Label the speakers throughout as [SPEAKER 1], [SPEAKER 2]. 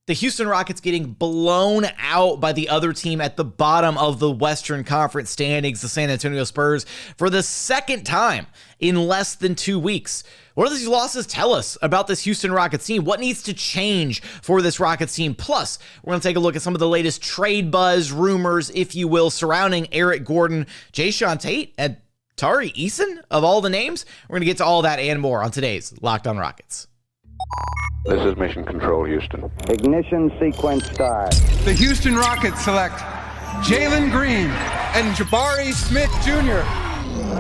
[SPEAKER 1] The Houston Rockets getting blown out by the other team at the bottom of the Western Conference standings, the San Antonio Spurs, for the second time in less than 2 weeks. What do these losses tell us about this Houston Rockets team? What needs to change for this Rockets team? Plus, we're going to take a look at some of the latest trade buzz, rumors, if you will, surrounding Eric Gordon, Jae'Sean Tate, and Tari Eason, of all the names. We're going to get to all that and more on today's Locked On Rockets.
[SPEAKER 2] This is Mission Control, Houston.
[SPEAKER 3] Ignition sequence start.
[SPEAKER 4] The Houston Rockets select Jalen Green and Jabari Smith Jr.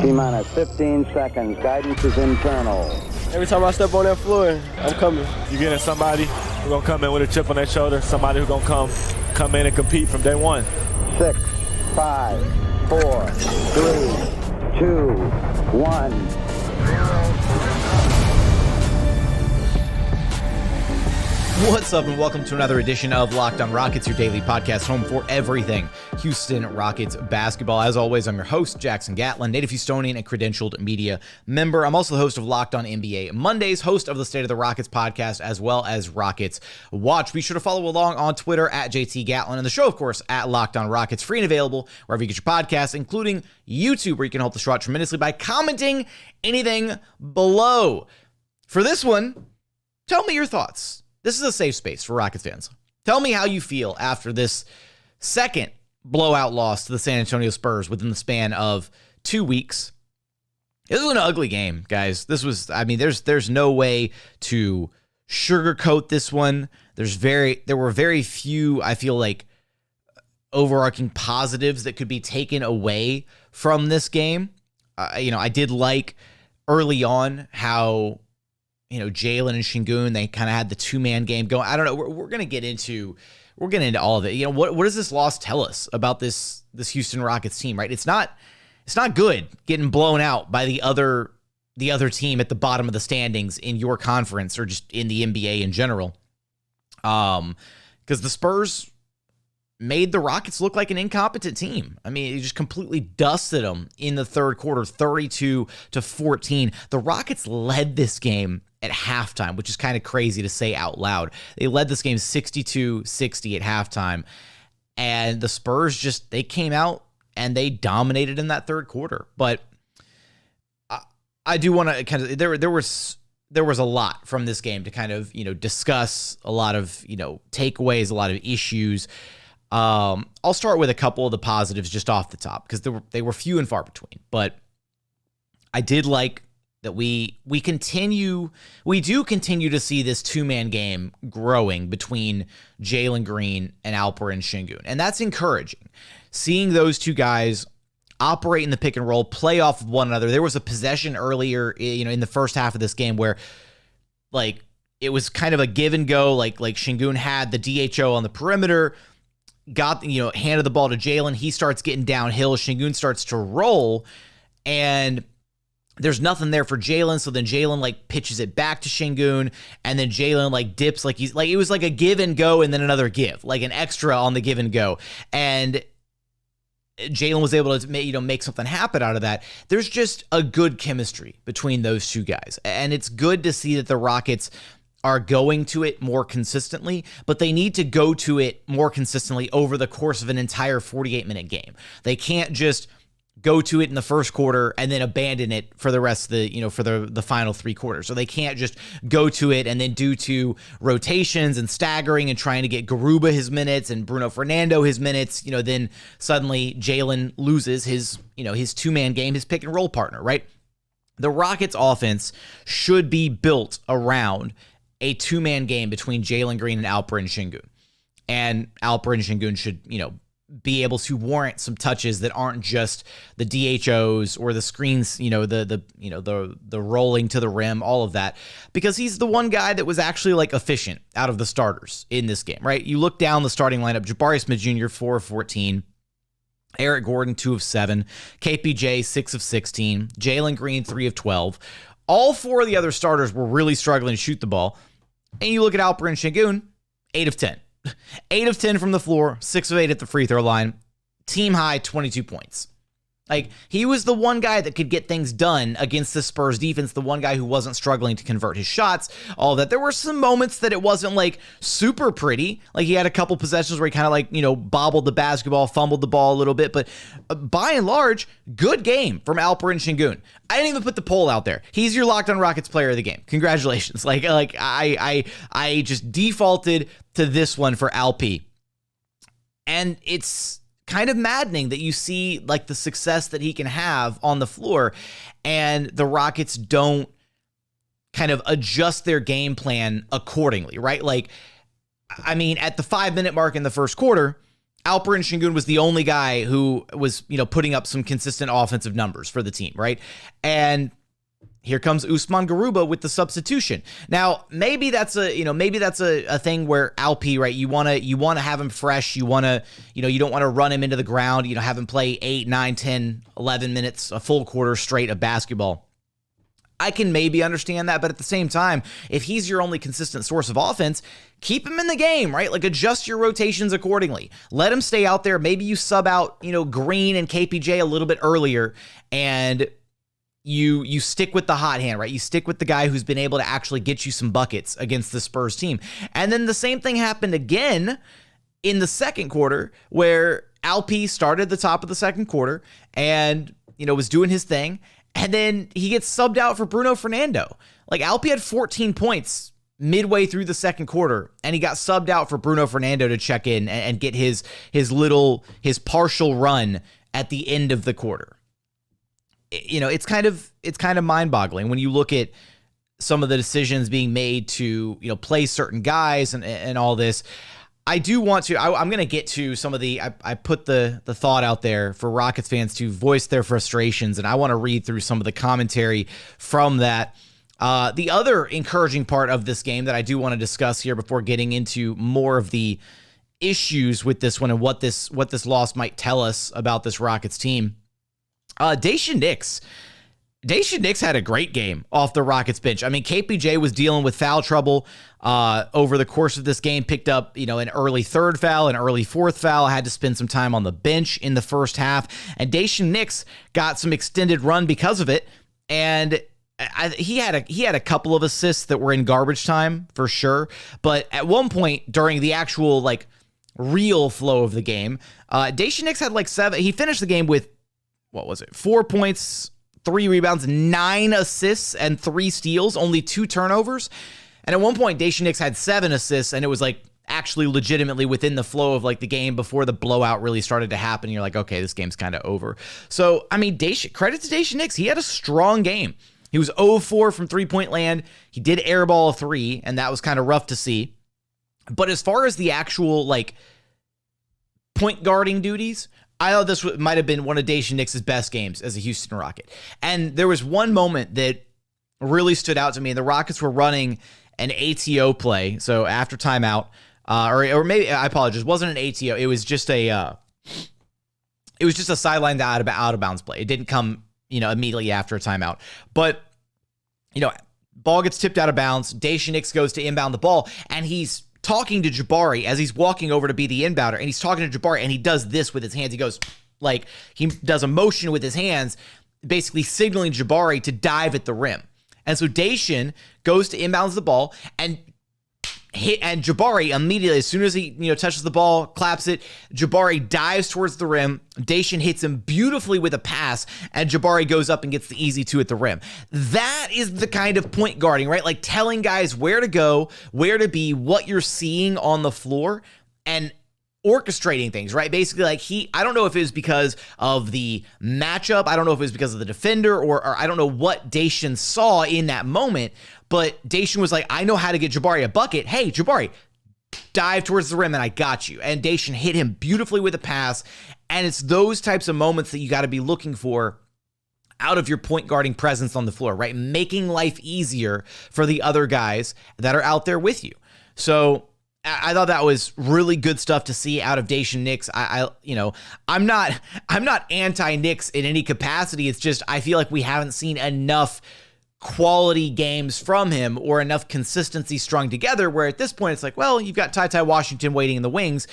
[SPEAKER 3] T-minus 15 seconds. Guidance is internal.
[SPEAKER 5] Every time I step on that floor, I'm coming.
[SPEAKER 6] You're getting somebody who's going to come in with a chip on their shoulder, somebody who's going to come in and compete from day one.
[SPEAKER 3] 6, 5, 4, 3, 2, 1.
[SPEAKER 1] What's up, and welcome to another edition of Locked On Rockets, your daily podcast home for everything Houston Rockets basketball. As always, I'm your host, Jackson Gatlin, native Houstonian and credentialed media member. I'm also the host of Locked On NBA Mondays, host of the State of the Rockets podcast, as well as Rockets Watch. Be sure to follow along on Twitter at JT Gatlin, and the show, of course, at Locked On Rockets, free and available wherever you get your podcasts, including YouTube, where you can help the show out tremendously by commenting anything below. For this one, tell me your thoughts. This is a safe space for Rockets fans. Tell me how you feel after this second blowout loss to the San Antonio Spurs within the span of 2 weeks. This was an ugly game, guys. This was, there's no way to sugarcoat this one. There were very few, I feel like, overarching positives that could be taken away from this game. I did like early on how Jalen and Sengun, they kind of had the two-man game going. I don't know. We're gonna get into all of it. What does this loss tell us about this Houston Rockets team? Right? It's not good getting blown out by the other team at the bottom of the standings in your conference or just in the NBA in general. Because the Spurs made the Rockets look like an incompetent team. I mean, it just completely dusted them in the third quarter, 32-14. The Rockets led this game at halftime, which is kind of crazy to say out loud. They led this game 62-60 at halftime, and the Spurs they came out and they dominated in that third quarter. But I do want to kind of, there was a lot from this game to kind of, discuss, a lot of, takeaways, a lot of issues. I'll start with a couple of the positives just off the top, because they were few and far between. But I did like that we do continue to see this two-man game growing between Jalen Green and Alperen Sengun. And that's encouraging. Seeing those two guys operate in the pick and roll, play off of one another. There was a possession earlier, in the first half of this game where, it was kind of a give and go. Like Sengun had the DHO on the perimeter, handed the ball to Jalen. He starts getting downhill. Sengun starts to roll, and there's nothing there for Jalen. So then Jalen pitches it back to Sengun, and then Jalen dips it was like a give and go and then another give, like an extra on the give and go. And Jalen was able to make something happen out of that. There's just a good chemistry between those two guys, and it's good to see that the Rockets are going to it more consistently, but they need to go to it more consistently over the course of an entire 48-minute game. They can't just go to it in the first quarter and then abandon it for the rest of the final three quarters. So they can't just go to it and then due to rotations and staggering and trying to get Garuba his minutes and Bruno Fernando his minutes, then suddenly Jalen loses his two-man game, his pick and roll partner, right? The Rockets offense should be built around a two-man game between Jalen Green and Alperen Sengun. And Alperen Sengun should, be able to warrant some touches that aren't just the DHOs or the screens, the rolling to the rim, all of that, because he's the one guy that was actually efficient out of the starters in this game, right? You look down the starting lineup: Jabari Smith Jr. 4 of 14, Eric Gordon 2 of 7, KPJ 6 of 16, Jalen Green 3 of 12. All four of the other starters were really struggling to shoot the ball. And you look at Alperen Sengun, 8 of 10. 8 of 10 from the floor, 6 of 8 at the free throw line, team high 22 points. Like, he was the one guy that could get things done against the Spurs defense, the one guy who wasn't struggling to convert his shots, all that. There were some moments that it wasn't, like, super pretty. Like, he had a couple possessions where he kind of, like, bobbled the basketball, fumbled the ball a little bit. But by and large, good game from Alperen Sengun. I didn't even put the poll out there. He's your Locked On Rockets player of the game. Congratulations. I just defaulted to this one for Alp. And it's kind of maddening that you see like the success that he can have on the floor and the Rockets don't kind of adjust their game plan accordingly, right? Like, I mean, at the 5-minute mark in the first quarter, Alperen Sengun was the only guy who was, putting up some consistent offensive numbers for the team, right? And here comes Usman Garuba with the substitution. Now, maybe that's a thing where Alp, right? You want to have him fresh. You want to, you don't want to run him into the ground, have him play 8, 9, 10, 11 minutes, a full quarter straight of basketball. I can maybe understand that, but at the same time, if he's your only consistent source of offense, keep him in the game, right? Like, adjust your rotations accordingly. Let him stay out there. Maybe you sub out, Green and KPJ a little bit earlier, and you stick with the hot hand, right? You stick with the guy who's been able to actually get you some buckets against the Spurs team. And then the same thing happened again in the second quarter, where Alp started the top of the second quarter and, was doing his thing. And then he gets subbed out for Bruno Fernando. Like, Alp had 14 points midway through the second quarter, and he got subbed out for Bruno Fernando to check in and get his partial run at the end of the quarter. It's kind of mind-boggling when you look at some of the decisions being made to, play certain guys and all this. I do want to, I'm going to get to some of I put the thought out there for Rockets fans to voice their frustrations, and I want to read through some of the commentary from that. The other encouraging part of this game that I do want to discuss here before getting into more of the issues with this one and what this loss might tell us about this Rockets team. Jae'Sean Tate had a great game off the Rockets bench. I mean, KPJ was dealing with foul trouble over the course of this game, picked up, an early third foul, an early fourth foul, had to spend some time on the bench in the first half, and Jae'Sean Tate got some extended run because of it, and he had a couple of assists that were in garbage time for sure, but at one point during the actual, real flow of the game, Jae'Sean Tate had 7, he finished the game with, 4 points, 3 rebounds, 9 assists, and 3 steals, only 2 turnovers. And at one point, Jae'Sean Tate had 7 assists, and it was actually legitimately within the flow of the game before the blowout really started to happen. You're like, okay, this game's kind of over. So, I mean, credit to Jae'Sean Tate. He had a strong game. He was 0-4 from 3-point land. He did airball a 3, and that was kind of rough to see. But as far as the actual, point guarding duties, I thought this might have been one of Jae'Sean Tate's best games as a Houston Rocket. And there was one moment that really stood out to me. The Rockets were running an ATO play, so after timeout, or maybe, I apologize, it wasn't an ATO. It was just a sideline out of bounds play. It didn't come, immediately after a timeout. But, ball gets tipped out of bounds. Jae'Sean Tate goes to inbound the ball, and he's talking to Jabari as he's walking over to be the inbounder, and he's talking to Jabari, and he does this with his hands. He goes, he does a motion with his hands, basically signaling Jabari to dive at the rim. And so Jae'Sean goes to inbounds the ball, and Jabari immediately, as soon as he touches the ball, claps it, Jabari dives towards the rim. Jae'Sean hits him beautifully with a pass, and Jabari goes up and gets the easy 2 at the rim. That is the kind of point guarding, right? Telling guys where to go, where to be, what you're seeing on the floor, and orchestrating things, right? Basically, I don't know if it was because of the matchup, I don't know if it was because of the defender, or I don't know what Jae'Sean saw in that moment, but Jae'Sean was like, I know how to get Jabari a bucket. Hey, Jabari, dive towards the rim and I got you. And Jae'Sean hit him beautifully with a pass. And it's those types of moments that you got to be looking for out of your point guarding presence on the floor, right? Making life easier for the other guys that are out there with you. So I thought that was really good stuff to see out of Jae'Sean Tate. I'm not anti-Knicks in any capacity. It's just I feel like we haven't seen enough quality games from him or enough consistency strung together where at this point it's like, well, you've got Ty Washington waiting in the wings.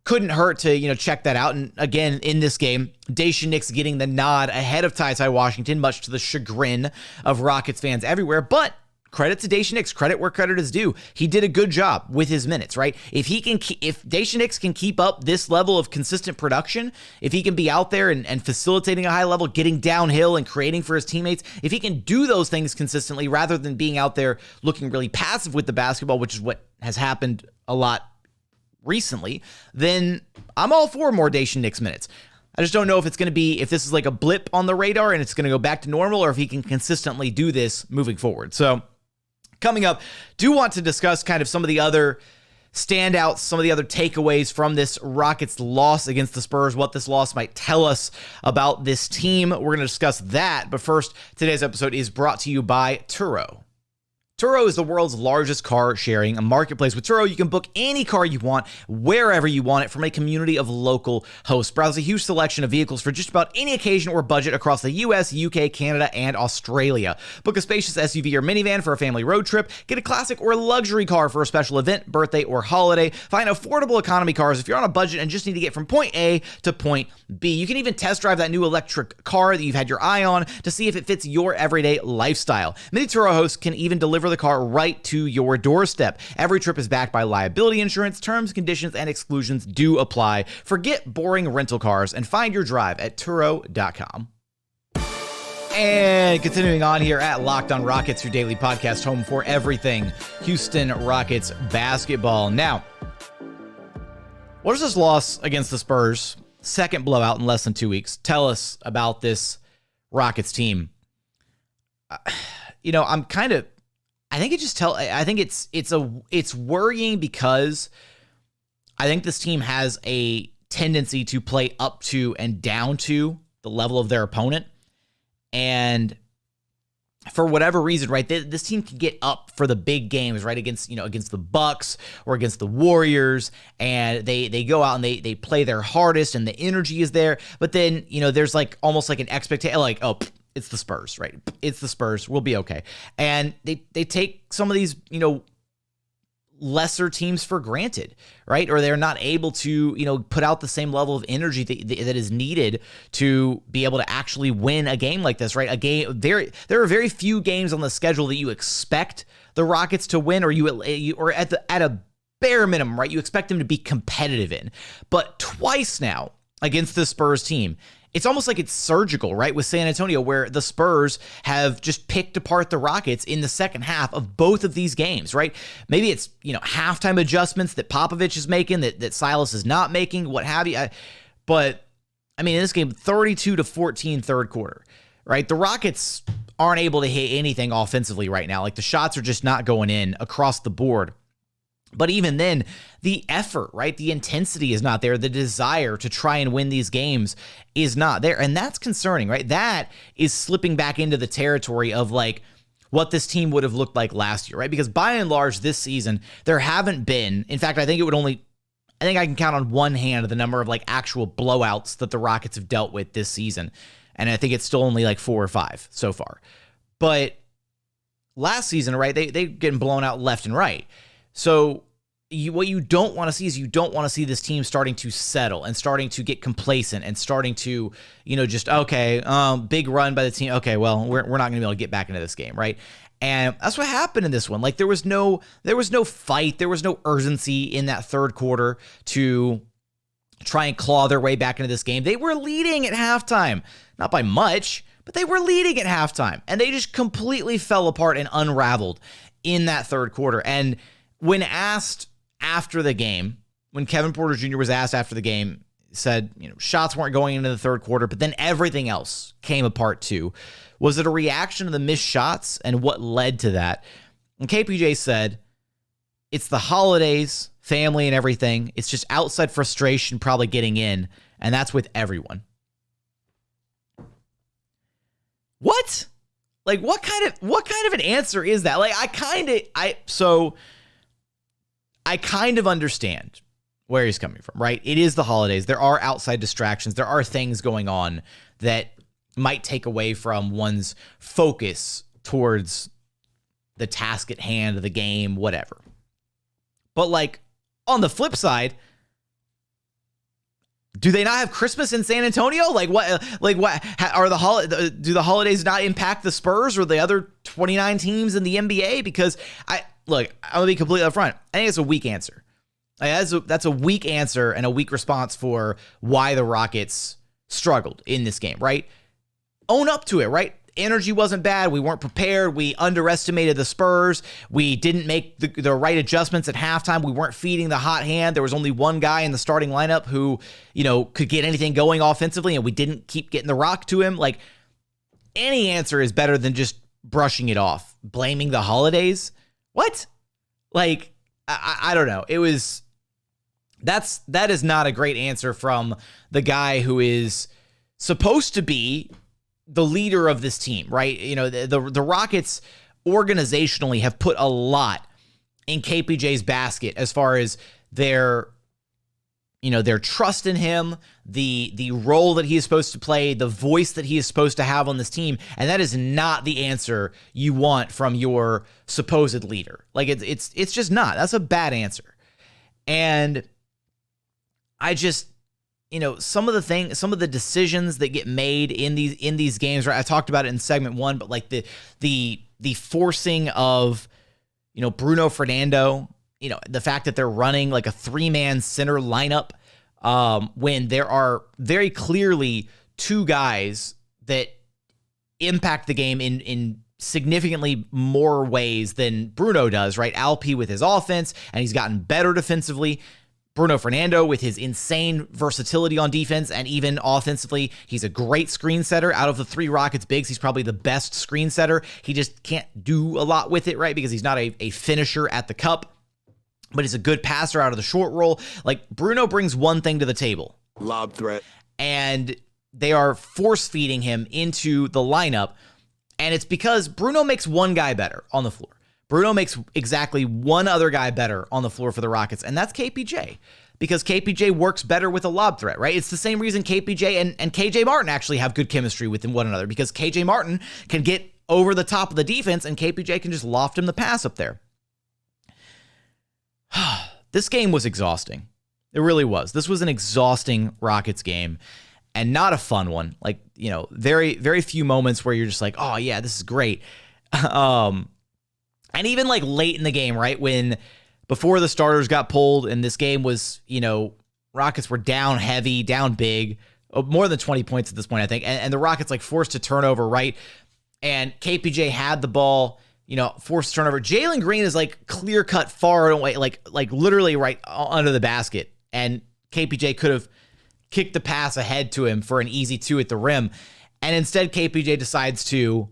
[SPEAKER 1] couldn't hurt to, check that out. And again, in this game, Daisha Nix getting the nod ahead of Ty Washington, much to the chagrin of Rockets fans everywhere. But credit to Daisha Nix, credit where credit is due. He did a good job with his minutes, right? If Daisha Nix can keep up this level of consistent production, if he can be out there and facilitating a high level, getting downhill and creating for his teammates, if he can do those things consistently rather than being out there looking really passive with the basketball, which is what has happened a lot recently, then I'm all for more Daisha Nix minutes. I just don't know if this is like a blip on the radar and it's going to go back to normal, or if he can consistently do this moving forward. So coming up, do want to discuss kind of some of the other standouts, some of the other takeaways from this Rockets loss against the Spurs, what this loss might tell us about this team. We're going to discuss that. But first, today's episode is brought to you by Turo. Turo is the world's largest car sharing marketplace. With Turo, you can book any car you want, wherever you want it, from a community of local hosts. Browse a huge selection of vehicles for just about any occasion or budget across the US, UK, Canada, and Australia. Book a spacious SUV or minivan for a family road trip. Get a classic or luxury car for a special event, birthday, or holiday. Find affordable economy cars if you're on a budget and just need to get from point A to point B. You can even test drive that new electric car that you've had your eye on to see if it fits your everyday lifestyle. Many Turo hosts can even deliver the car right to your doorstep. Every trip is backed by liability insurance. Terms, conditions, and exclusions do apply. Forget boring rental cars and find your drive at Turo.com. And continuing on here at Locked on Rockets, your daily podcast home for everything Houston Rockets basketball. Now, what does this loss against the Spurs, second blowout in less than 2 weeks, tell us about this Rockets team? I think it's worrying because I think this team has a tendency to play up to and down to the level of their opponent. And for whatever reason, right, this team can get up for the big games, right, against the Bucks or against the Warriors, and they go out and they play their hardest and the energy is there. But then, there's like almost like an expectation, like, oh, it's the Spurs, right? It's the Spurs. We'll be okay. And they take some of these, lesser teams for granted, right? Or they're not able to, put out the same level of energy that is needed to be able to actually win a game like this, right? A game, there are very few games on the schedule that you expect the Rockets to win, or at a bare minimum, right? You expect them to be competitive in. But twice now against the Spurs team, it's almost like it's surgical, right? With San Antonio, where the Spurs have just picked apart the Rockets in the second half of both of these games, right? Maybe it's, halftime adjustments that Popovich is making, that Silas is not making, what have you. But in this game, 32-14 third quarter, right? The Rockets aren't able to hit anything offensively right now. Like, the shots are just not going in across the board. But even then, the effort, right? The intensity is not there. The desire to try and win these games is not there. And that's concerning, right? That is slipping back into the territory of like what this team would have looked like last year, right? Because by and large this season, there haven't been, in fact, I think I can count on one hand the number of like actual blowouts that the Rockets have dealt with this season. And I think it's still only like 4 or 5 so far. But last season, right, they getting blown out left and right. So what you don't want to see is you don't want to see this team starting to settle and starting to get complacent and starting to, just, okay, big run by the team. Okay, well, we're not going to be able to get back into this game, right? And that's what happened in this one. Like, there was no fight. There was no urgency in that third quarter to try and claw their way back into this game. They were leading at halftime, not by much, but they were leading at halftime. And they just completely fell apart and unraveled in that third quarter. And when asked after the game, when Kevin Porter Jr. was asked after the game, said, shots weren't going into the third quarter, but then everything else came apart too. Was it a reaction to the missed shots and what led to that? And KPJ said, it's the holidays, family and everything. It's just outside frustration probably getting in, and that's with everyone. What? Like, what kind of an answer is that? Like, I kind of understand where he's coming from, right? It is the holidays. There are outside distractions. There are things going on that might take away from one's focus towards the task at hand, the game, whatever. But like, on the flip side, Do they not have Christmas in San Antonio? Like what are do the holidays not impact the Spurs or the other 29 teams in the NBA? Because I'm gonna be completely upfront. I think it's a weak answer. That's a weak answer and a weak response for why the Rockets struggled in this game, right? Own up to it, right? Energy wasn't bad. We weren't prepared. We underestimated the Spurs. We didn't make the right adjustments at halftime. We weren't feeding the hot hand. There was only one guy in the starting lineup who, could get anything going offensively, and we didn't keep getting the rock to him. Like, any answer is better than just brushing it off. Blaming the holidays? What? Like, I don't know. That is not a great answer from the guy who is supposed to be the leader of this team, right? The Rockets organizationally have put a lot in KPJ's basket as far as their trust in him, the role that he is supposed to play, the voice that he is supposed to have on this team, and that is not the answer you want from your supposed leader. Like it's just not. That's a bad answer. And I just some of the decisions that get made in these games, right? I talked about it in segment 1, but like the forcing of, Bruno Fernando, the fact that they're running like a 3-man center lineup when there are very clearly two guys that impact the game in significantly more ways than Bruno does, right? Alp with his offense, and he's gotten better defensively. Bruno Fernando with his insane versatility on defense and even offensively. He's a great screen setter. Out of the 3 Rockets bigs, he's probably the best screen setter. He just can't do a lot with it, right? Because he's not a finisher at the cup, but he's a good passer out of the short roll. Like, Bruno brings one thing to the table.
[SPEAKER 7] Lob threat.
[SPEAKER 1] And they are force feeding him into the lineup. And it's because Bruno makes one guy better on the floor. Bruno makes exactly one other guy better on the floor for the Rockets, and that's KPJ, because KPJ works better with a lob threat, right? It's the same reason KPJ and KJ Martin actually have good chemistry with one another, because KJ Martin can get over the top of the defense, and KPJ can just loft him the pass up there. This game was exhausting. It really was. This was an exhausting Rockets game, and not a fun one. Like, very, very few moments where you're just like, oh yeah, this is great. And even like late in the game, right, before the starters got pulled and this game was, Rockets were down heavy, down big, more than 20 points at this point, I think. And the Rockets like forced a turnover, right? And KPJ had the ball, forced a turnover. Jalen Green is like clear cut far away, like literally right under the basket. And KPJ could have kicked the pass ahead to him for an easy 2 at the rim. And instead KPJ decides to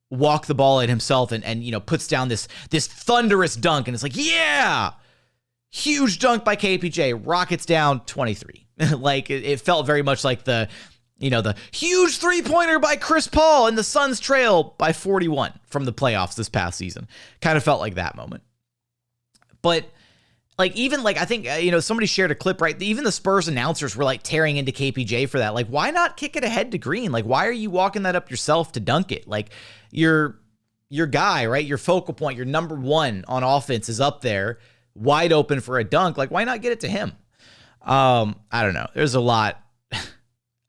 [SPEAKER 1] walk the ball at himself and puts down this thunderous dunk, and it's like, yeah, huge dunk by KPJ. Rockets down 23. Like it felt very much like the huge 3-pointer by Chris Paul, and the Suns trail by 41 from the playoffs this past season. Kind of felt like that moment. But like, even like, I think, somebody shared a clip, right? Even the Spurs announcers were like tearing into KPJ for that. Like, why not kick it ahead to Green? Like, why are you walking that up yourself to dunk it? Like, your guy, right? Your focal point, your number 1 on offense is up there wide open for a dunk. Like, why not get it to him? I don't know. There's a lot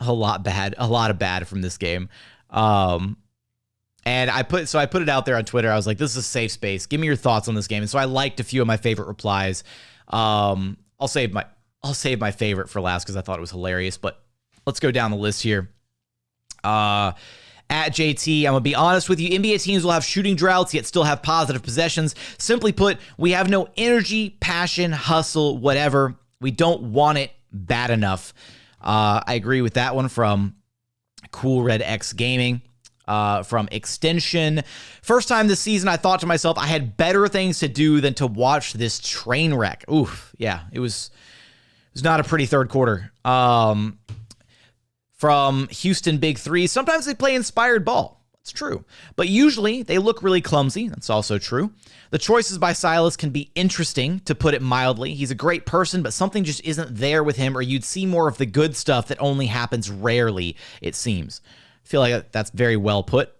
[SPEAKER 1] of bad from this game. And I put it out there on Twitter. I was like, this is a safe space. Give me your thoughts on this game. And so I liked a few of my favorite replies. I'll save my favorite for last because I thought it was hilarious, but let's go down the list here. At JT, I'm going to be honest with you. NBA teams will have shooting droughts, yet still have positive possessions. Simply put, we have no energy, passion, hustle, whatever. We don't want it bad enough. I agree with that one from Cool Red X Gaming. From Extension. First time this season, I thought to myself, I had better things to do than to watch this train wreck. Oof. Yeah, it was not a pretty third quarter. From Houston Big Three, sometimes they play inspired ball. It's true. But usually they look really clumsy. That's also true. The choices by Silas can be interesting, to put it mildly. He's a great person, but something just isn't there with him, or you'd see more of the good stuff that only happens rarely, it seems. I feel like that's very well put.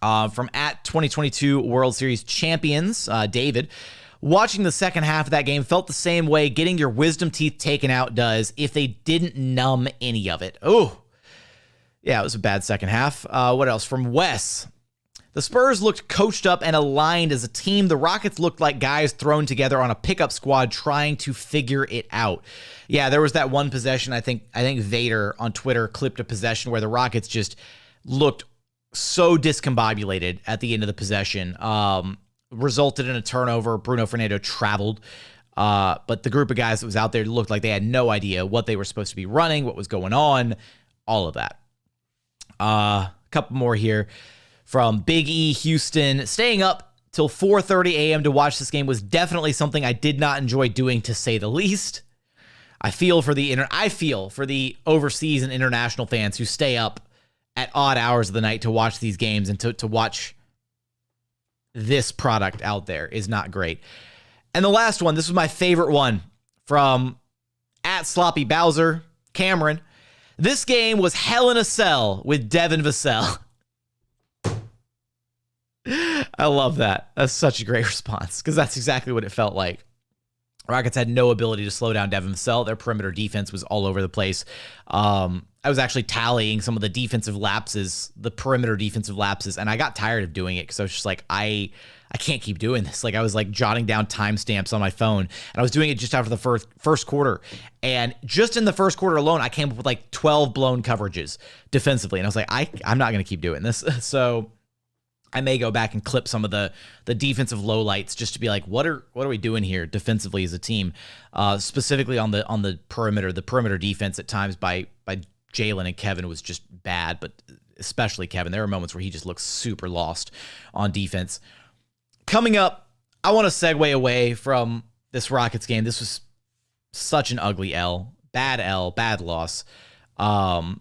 [SPEAKER 1] From at 2022 World Series champions, David, watching the second half of that game felt the same way getting your wisdom teeth taken out does if they didn't numb any of it. Oh, yeah, it was a bad second half. What else? From Wes. The Spurs looked coached up and aligned as a team. The Rockets looked like guys thrown together on a pickup squad trying to figure it out. Yeah, there was that one possession. I think Vader on Twitter clipped a possession where the Rockets just looked so discombobulated at the end of the possession. Resulted in a turnover. Bruno Fernando traveled. But the group of guys that was out there looked like they had no idea what they were supposed to be running, what was going on, all of that. A couple more here. From Big E Houston, staying up till 4:30 a.m. to watch this game was definitely something I did not enjoy doing, to say the least. I feel for the overseas and international fans who stay up at odd hours of the night to watch these games, and to watch this product out there is not great. And the last one, this was my favorite one, from @SloppyBowser, Cameron. This game was hell in a cell with Devin Vassell. I love that. That's such a great response, because that's exactly what it felt like. Rockets had no ability to slow down Devin Vassell. Their perimeter defense was all over the place. I was actually tallying some of the defensive lapses, the perimeter defensive lapses, and I got tired of doing it because I was just like, I can't keep doing this. Like, I was like jotting down timestamps on my phone, and I was doing it just after the first quarter. And just in the first quarter alone, I came up with like 12 blown coverages defensively. And I was like, I'm not going to keep doing this. So I may go back and clip some of the defensive lowlights just to be like, what are we doing here defensively as a team? Specifically on the perimeter. The perimeter defense at times by Jalen and Kevin was just bad, but especially Kevin. There were moments where he just looked super lost on defense. Coming up, I want to segue away from this Rockets game. This was such an ugly bad loss. And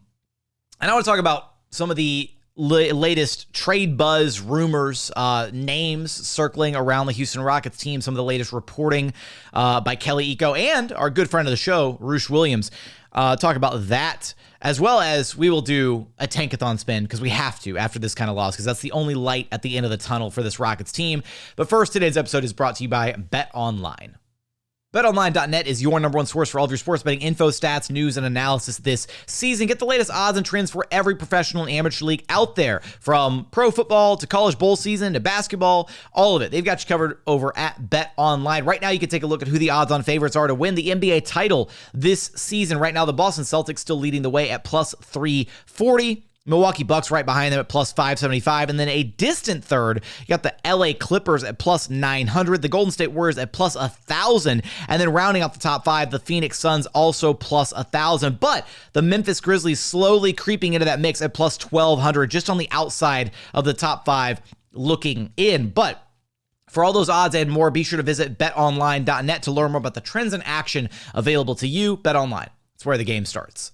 [SPEAKER 1] I want to talk about some of the latest trade buzz, rumors, names circling around the Houston Rockets team, some of the latest reporting by Kelly Iko and our good friend of the show, Roosh Williams. Talk about that, as well as we will do a tankathon spin, because we have to after this kind of loss, because that's the only light at the end of the tunnel for this Rockets team. But first, today's episode is brought to you by BetOnline. BetOnline.net is your number one source for all of your sports betting info, stats, news, and analysis this season. Get the latest odds and trends for every professional and amateur league out there, from pro football to college bowl season to basketball, all of it. They've got you covered over at BetOnline. Right now, you can take a look at who the odds-on favorites are to win the NBA title this season. Right now, the Boston Celtics still leading the way at plus 340. Milwaukee Bucks right behind them at plus 575. And then a distant third, you got the LA Clippers at plus 900, the Golden State Warriors at plus 1,000. And then rounding out the top five, the Phoenix Suns also plus 1,000. But the Memphis Grizzlies slowly creeping into that mix at plus 1,200, just on the outside of the top five looking in. But for all those odds and more, be sure to visit betonline.net to learn more about the trends and action available to you. BetOnline, it's where the game starts.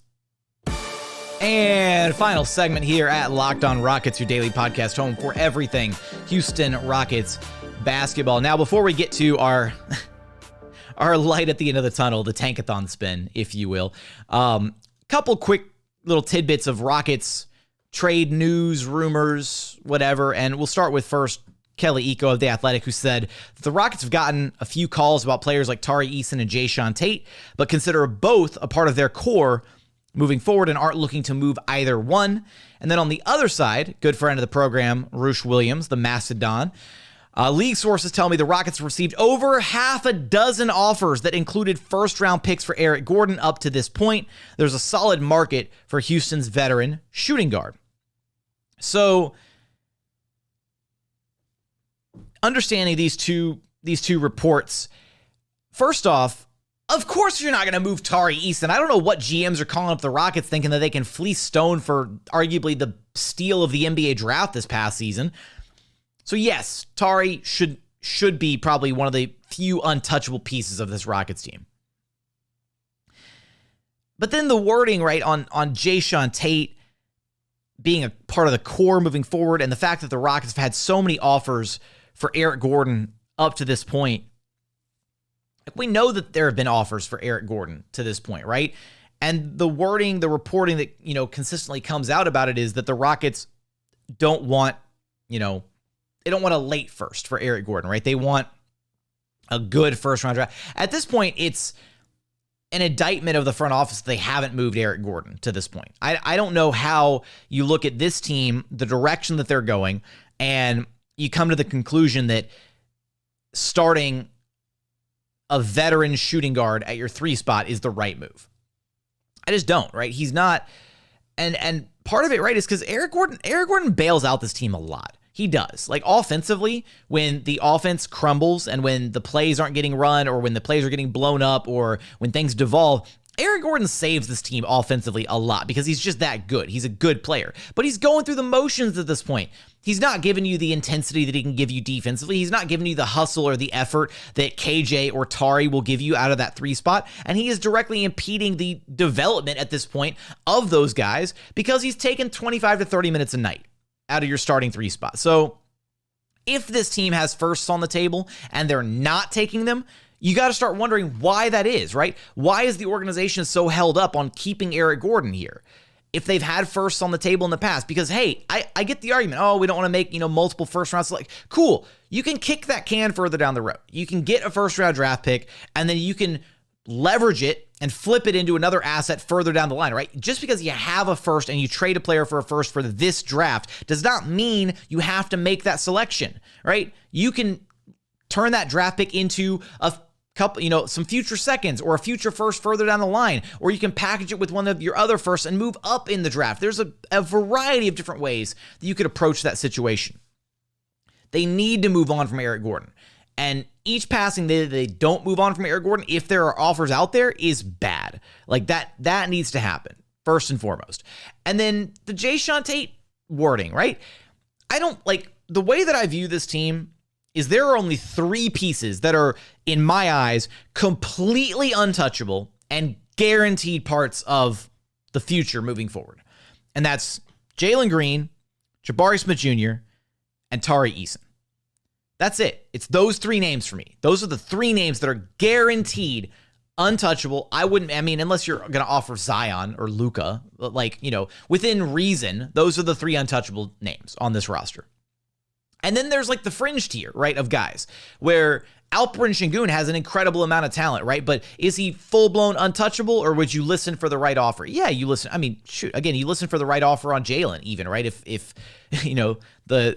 [SPEAKER 1] And final segment here at Locked On Rockets, your daily podcast home for everything Houston Rockets basketball. Now, before we get to our light at the end of the tunnel, the tankathon spin, if you will, couple quick little tidbits of Rockets trade news, rumors, whatever. And we'll start with first Kelly Iko of The Athletic, who said the Rockets have gotten a few calls about players like Tari Eason and Jae'Sean Tate, but consider both a part of their core moving forward and aren't looking to move either one. And then on the other side, good friend of the program, Roosh Williams, the Mastodon, league sources tell me the Rockets received over half a dozen offers that included first-round picks for Eric Gordon up to this point. There's a solid market for Houston's veteran shooting guard. So, understanding these two reports, first off, of course you're not going to move Tari Eason. I don't know what GMs are calling up the Rockets thinking that they can fleece Stone for arguably the steal of the NBA draft this past season. So yes, Tari should be probably one of the few untouchable pieces of this Rockets team. But then the wording, right, on Jae'Sean Tate being a part of the core moving forward, and the fact that the Rockets have had so many offers for Eric Gordon up to this point. We know that there have been offers for Eric Gordon to this point, right? And the wording, the reporting that, consistently comes out about it is that the Rockets don't want, they don't want a late first for Eric Gordon, right? They want a good first-round draft. At this point, it's an indictment of the front office. They haven't moved Eric Gordon to this point. I don't know how you look at this team, the direction that they're going, and you come to the conclusion that starting a veteran shooting guard at your 3 spot is the right move. I just don't, right? He's not, and part of it, right, is because Eric Gordon bails out this team a lot. He does. Like, offensively, when the offense crumbles and when the plays aren't getting run or when the plays are getting blown up or when things devolve, Eric Gordon saves this team offensively a lot because he's just that good. He's a good player. But he's going through the motions at this point. He's not giving you the intensity that he can give you defensively. He's not giving you the hustle or the effort that KJ or Tari will give you out of that 3 spot. And he is directly impeding the development at this point of those guys because he's taken 25 to 30 minutes a night out of your starting 3 spot. So if this team has firsts on the table and they're not taking them, you got to start wondering why that is, right? Why is the organization so held up on keeping Eric Gordon here if they've had firsts on the table in the past? Because, hey, I get the argument. Oh, we don't want to make, multiple first rounds. Like, cool. You can kick that can further down the road. You can get a first round draft pick and then you can leverage it and flip it into another asset further down the line, right? Just because you have a first and you trade a player for a first for this draft does not mean you have to make that selection, right? You can turn that draft pick into a couple, some future seconds or a future first further down the line, or you can package it with one of your other firsts and move up in the draft. There's a variety of different ways that you could approach that situation. They need to move on from Eric Gordon. And each passing day they don't move on from Eric Gordon, if there are offers out there, is bad. Like that needs to happen, first and foremost. And then the Jae'Sean Tate wording, right? I don't like the way that I view this team is there are only 3 pieces that are, in my eyes, completely untouchable and guaranteed parts of the future moving forward. And that's Jalen Green, Jabari Smith Jr., and Tari Eason. That's it. It's those 3 names for me. Those are the 3 names that are guaranteed untouchable. Unless you're going to offer Zion or Luka, within reason, those are the 3 untouchable names on this roster. And then there's like the fringe tier, right, of guys where Alperen Sengun has an incredible amount of talent, right? But is he full-blown untouchable, or would you listen for the right offer? Yeah, you listen. You listen for the right offer on Jalen even, right? If the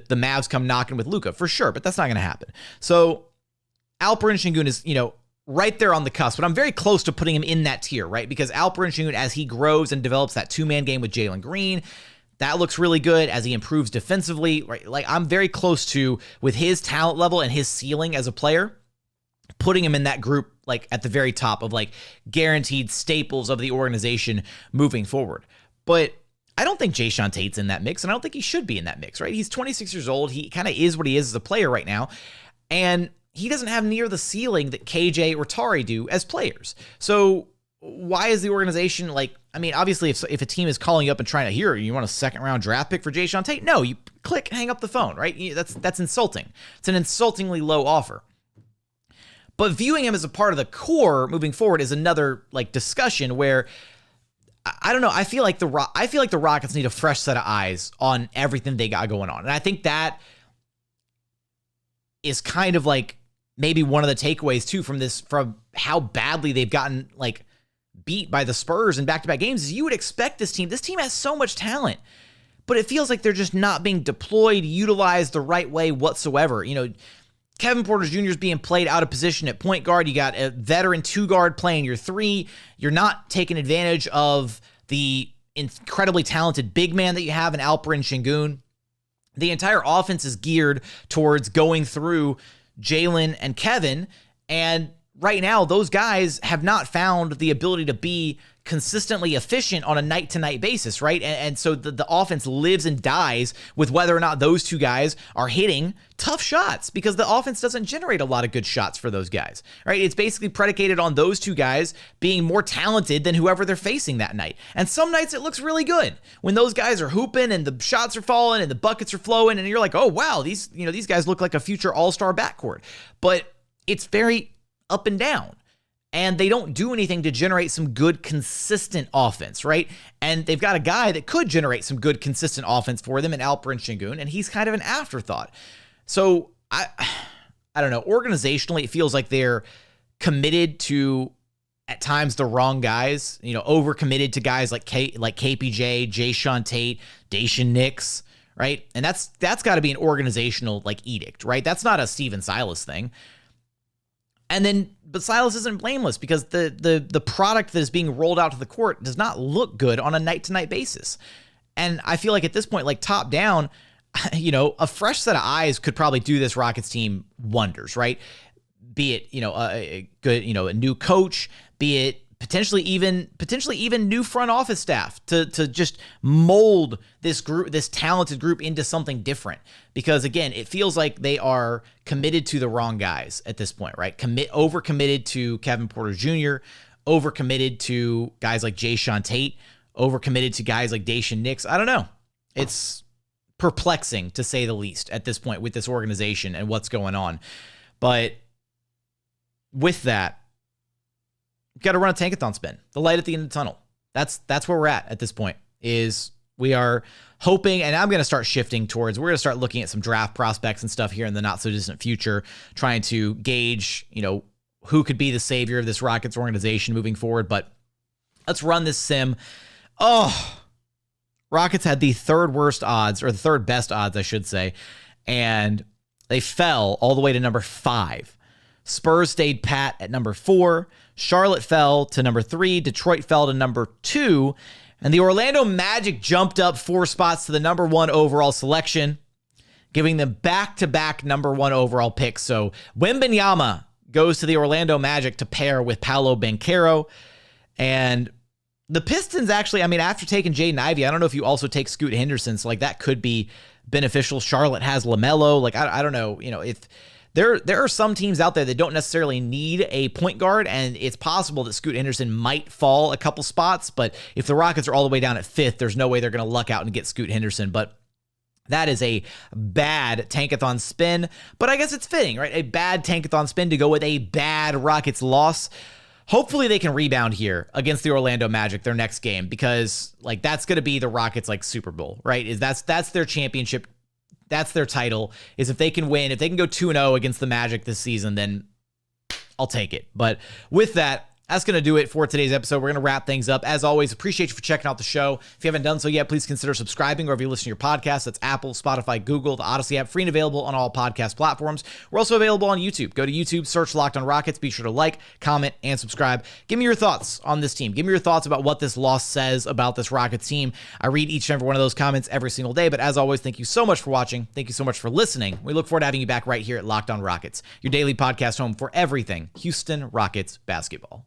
[SPEAKER 1] Mavs come knocking with Luka, for sure, but that's not going to happen. So Alperen Sengun is, right there on the cusp, but I'm very close to putting him in that tier, right? Because Alperen Sengun, as he grows and develops that 2-man game with Jalen Green, that looks really good as he improves defensively, right? Like, I'm very close to, with his talent level and his ceiling as a player, putting him in that group, like at the very top of like guaranteed staples of the organization moving forward. But I don't think Jae'Sean Tate's in that mix, and I don't think he should be in that mix, right? He's 26 years old. He kind of is what he is as a player right now. And he doesn't have near the ceiling that KJ or Tari do as players. So why is the organization obviously if a team is calling you up and trying to hear you want a 2nd round draft pick for Jae'Sean Tate? No, you click, hang up the phone, right? That's insulting. It's an insultingly low offer. But viewing him as a part of the core moving forward is another discussion where I don't know. I feel like the Rockets need a fresh set of eyes on everything they got going on, and I think that is kind of maybe one of the takeaways too from how badly they've gotten beat by the Spurs in back-to-back games. Is you would expect this team has so much talent, but it feels like they're just not being deployed, utilized the right way whatsoever. Kevin Porter Jr. is being played out of position at point guard. You got a veteran 2-guard playing your 3. You're not taking advantage of the incredibly talented big man that you have in Alperen Sengun. The entire offense is geared towards going through Jalen and Kevin, and right now, those guys have not found the ability to be consistently efficient on a night-to-night basis, right? And so the offense lives and dies with whether or not those 2 guys are hitting tough shots, because the offense doesn't generate a lot of good shots for those guys, right? It's basically predicated on those 2 guys being more talented than whoever they're facing that night. And some nights it looks really good when those guys are hooping and the shots are falling and the buckets are flowing, and you're like, oh, wow, these guys look like a future all-star backcourt. But it's very up and down, and they don't do anything to generate some good, consistent offense, right? And they've got a guy that could generate some good, consistent offense for them in Alperen Sengun, and he's kind of an afterthought. So I I don't know, organizationally, it feels like they're committed to, at times, the wrong guys, overcommitted to guys like KPJ, Jae'Sean Tate, Daishin Nix, right? And that's got to be an organizational edict, right? That's not a Steven Silas thing. But Silas isn't blameless because the product that is being rolled out to the court does not look good on a night-to-night basis. And I feel like at this point, top down, a fresh set of eyes could probably do this Rockets team wonders, right? Be it, a good, a new coach, be it potentially even new front office staff to just mold this group, this talented group, into something different. Because again, it feels like they are committed to the wrong guys at this point, right? Overcommitted to Kevin Porter Jr., overcommitted to guys like Jae'Sean Tate, overcommitted to guys like Daishin Nix. I don't know. It's perplexing to say the least at this point with this organization and what's going on. But with that, you've got to run a tankathon spin. The light at the end of the tunnel. That's where we're at this point. Is we are hoping, and I'm going to start shifting towards, we're going to start looking at some draft prospects and stuff here in the not so distant future, trying to gauge, who could be the savior of this Rockets organization moving forward. But let's run this sim. Oh, Rockets had the third worst odds, or the third best odds, I should say, and they fell all the way to number 5. Spurs stayed pat at number 4. Charlotte fell to number 3. Detroit fell to number 2. And the Orlando Magic jumped up 4 spots to the number 1 overall selection, giving them back-to-back number 1 overall picks. So Wembanyama goes to the Orlando Magic to pair with Paolo Banchero. And the Pistons actually, after taking Jaden Ivey, I don't know if you also take Scoot Henderson, so that could be beneficial. Charlotte has LaMelo. I don't know, if there are some teams out there that don't necessarily need a point guard, and it's possible that Scoot Henderson might fall a couple spots, but if the Rockets are all the way down at 5th, there's no way they're going to luck out and get Scoot Henderson. But that is a bad tankathon spin, but I guess it's fitting, right? A bad tankathon spin to go with a bad Rockets loss. Hopefully they can rebound here against the Orlando Magic, their next game, because that's going to be the Rockets Super Bowl, right? That's their championship. That's their title, is if they can win, if they can go 2-0 against the Magic this season, then I'll take it. But with that, that's going to do it for today's episode. We're going to wrap things up. As always, appreciate you for checking out the show. If you haven't done so yet, please consider subscribing wherever you listen to your podcast. That's Apple, Spotify, Google, the Odyssey app, free and available on all podcast platforms. We're also available on YouTube. Go to YouTube, search Locked on Rockets. Be sure to like, comment, and subscribe. Give me your thoughts on this team. Give me your thoughts about what this loss says about this Rockets team. I read each and every one of those comments every single day. But as always, thank you so much for watching. Thank you so much for listening. We look forward to having you back right here at Locked on Rockets, your daily podcast home for everything Houston Rockets basketball.